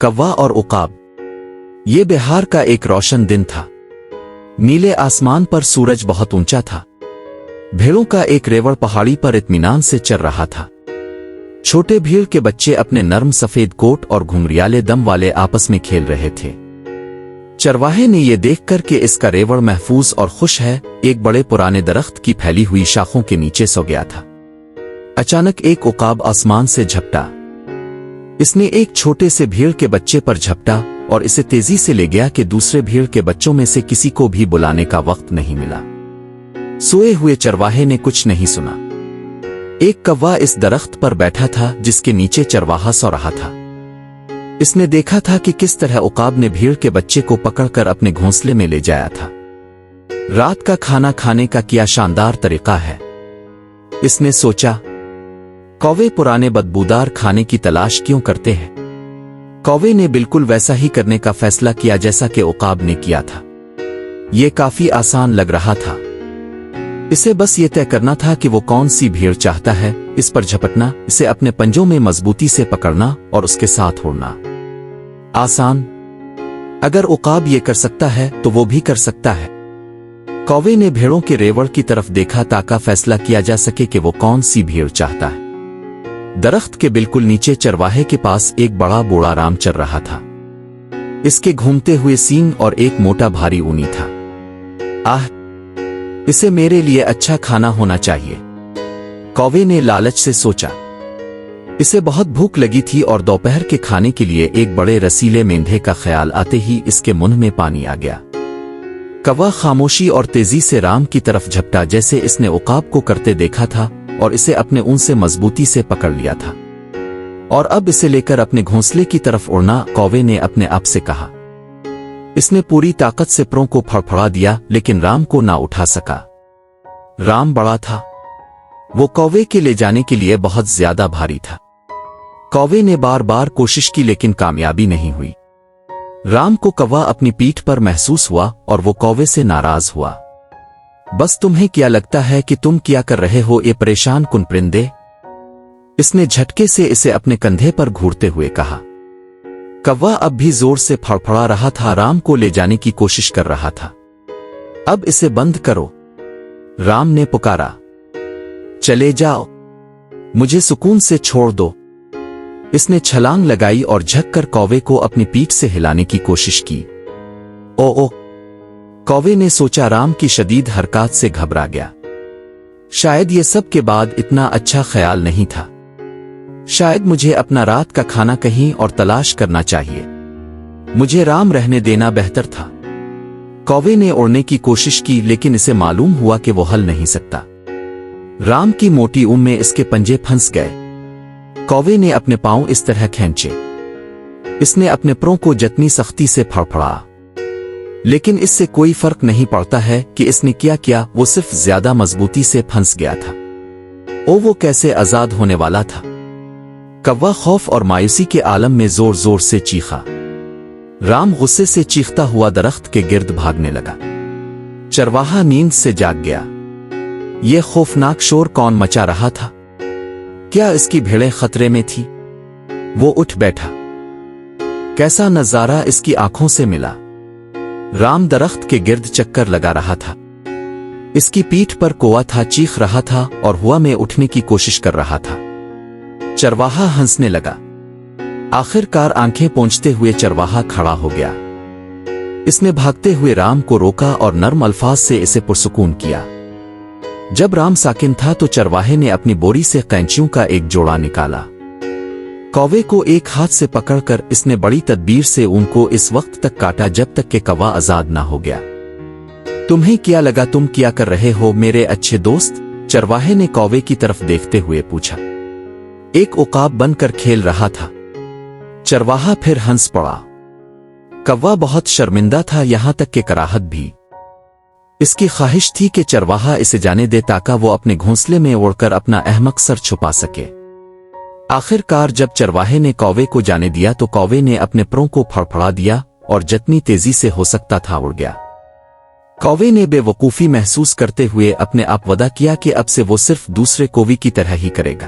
कौवा और उकाब। ये बिहार का एक रोशन दिन था। नीले आसमान पर सूरज बहुत ऊंचा था। भेड़ों का एक रेवड़ पहाड़ी पर इत्मीनान से चल रहा था। छोटे भीड़ के बच्चे अपने नर्म सफेद कोट और घुंघरियाले दम वाले आपस में खेल रहे थे। चरवाहे ने यह देखकर कि इसका रेवड़ महफूज और खुश है, एक बड़े पुराने दरख्त की फैली हुई शाखों के नीचे सो गया था। अचानक एक उकाब आसमान से झपटा। इसने एक छोटे से भीड़ के बच्चे पर झपटा और इसे तेजी से ले गया कि दूसरे भीड़ के बच्चों में से किसी को भी बुलाने का वक्त नहीं मिला। सोए हुए चरवाहे ने कुछ नहीं सुना। एक कौवा इस दरख्त पर बैठा था जिसके नीचे चरवाहा सो रहा था। इसने देखा था कि किस तरह उकाब ने भीड़ के बच्चे को पकड़कर अपने घोंसले में ले जाया था। रात का खाना खाने का क्या शानदार तरीका है, इसने सोचा। कौवे पुराने बदबूदार खाने की तलाश क्यों करते हैं? कौवे ने बिल्कुल वैसा ही करने का फैसला किया जैसा कि उकाब ने किया था। यह काफी आसान लग रहा था। इसे बस ये तय करना था कि वो कौन सी भीड़ चाहता है, इस पर झपटना, इसे अपने पंजों में मजबूती से पकड़ना और उसके साथ उड़ना। आसान। अगर उकाब ये कर सकता है तो वो भी कर सकता है। कौवे ने भेड़ों के रेवड़ की तरफ देखा ताकि फैसला किया जा सके कि वो कौन सी भीड़ चाहता है। दरख्त के बिल्कुल नीचे चरवाहे के पास एक बड़ा बूढ़ा राम चल रहा था। इसके घूमते हुए सींग और एक मोटा भारी ऊनी था। आह, इसे मेरे लिए अच्छा खाना होना चाहिए, कौवे ने लालच से सोचा। इसे बहुत भूख लगी थी और दोपहर के खाने के लिए एक बड़े रसीले मेंढे का ख्याल आते ही इसके मुंह में पानी आ गया। कौवा खामोशी और तेजी से राम की तरफ झपटा जैसे इसने उकाब को करते देखा था और इसे अपने ऊन से मजबूती से पकड़ लिया था और अब इसे लेकर अपने घोंसले की तरफ उड़ना, कौवे ने अपने आप से कहा। इसने पूरी ताकत से परों को फड़फड़ा दिया लेकिन राम को ना उठा सका। राम बड़ा था, वो कौवे के ले जाने के लिए बहुत ज्यादा भारी था। कौवे ने बार बार कोशिश की लेकिन कामयाबी नहीं हुई। राम को कौवा अपनी पीठ पर महसूस हुआ और वो कौवे से नाराज हुआ। बस तुम्हें क्या लगता है कि तुम क्या कर रहे हो, ये परेशान कुन परिंदे? इसने झटके से इसे अपने कंधे पर घूरते हुए कहा। कौवा अब भी जोर से फड़फड़ा रहा था, राम को ले जाने की कोशिश कर रहा था। अब इसे बंद करो, राम ने पुकारा। चले जाओ, मुझे सुकून से छोड़ दो। इसने छलांग लगाई और झककर कौवे को अपनी पीठ से हिलाने की कोशिश की। ओ, कौवे ने सोचा राम की शदीद हरकत से घबरा गया। शायद ये सब के बाद इतना अच्छा ख्याल नहीं था। शायद मुझे अपना रात का खाना कहीं और तलाश करना चाहिए। मुझे राम रहने देना बेहतर था। कौवे ने उड़ने की कोशिश की लेकिन इसे मालूम हुआ कि वो हल नहीं सकता। राम की मोटी ऊन में इसके पंजे फंस गए। कौवे ने अपने पांव इस तरह खींचे। इसने अपने परों को जितनी सख्ती से फड़फड़ा लेकिन इससे कोई फर्क नहीं पड़ता है कि इसने क्या, वो सिर्फ ज्यादा मजबूती से फंस गया था। वो कैसे आजाद होने वाला था? कौवा खौफ और मायूसी के आलम में जोर जोर से चीखा। राम गुस्से से चीखता हुआ दरख्त के गिर्द भागने लगा। चरवाहा नींद से जाग गया। यह खौफनाक शोर कौन मचा रहा था? क्या इसकी भेड़ें खतरे में थी? वो उठ बैठा। कैसा नजारा इसकी आंखों से मिला। राम दरख्त के गिर्द चक्कर लगा रहा था। इसकी पीठ पर कौवा था, चीख रहा था और हवा में उठने की कोशिश कर रहा था। चरवाहा हंसने लगा। आखिरकार आंखें पोंछते हुए चरवाहा खड़ा हो गया। इसने भागते हुए राम को रोका और नर्म अल्फाज से इसे पुरसुकून किया। जब राम साकिन था तो चरवाहे ने अपनी बोरी से कैंचियों का एक जोड़ा निकाला। कौवे को एक हाथ से पकड़कर इसने बड़ी तदबीर से उनको इस वक्त तक काटा जब तक कि कौवा आजाद ना हो गया। तुम्हें क्या लगा, तुम क्या कर रहे हो मेरे अच्छे दोस्त? चरवाहे ने कौवे की तरफ देखते हुए पूछा। एक उकाब बनकर खेल रहा था। चरवाहा फिर हंस पड़ा। कौवा बहुत शर्मिंदा था, यहां तक कि कराहत भी। इसकी ख्वाहिश थी कि चरवाहा इसे जाने दे ताकि वो अपने घोंसले में उड़कर अपना अहमक सर छुपा सके। आखिरकार जब चरवाहे ने कौवे को जाने दिया तो कौवे ने अपने परों को फड़फड़ा दिया और जितनी तेजी से हो सकता था उड़ गया। कौवे ने बेवकूफी महसूस करते हुए अपने आप वादा किया कि अब से वो सिर्फ दूसरे कौवे की तरह ही करेगा।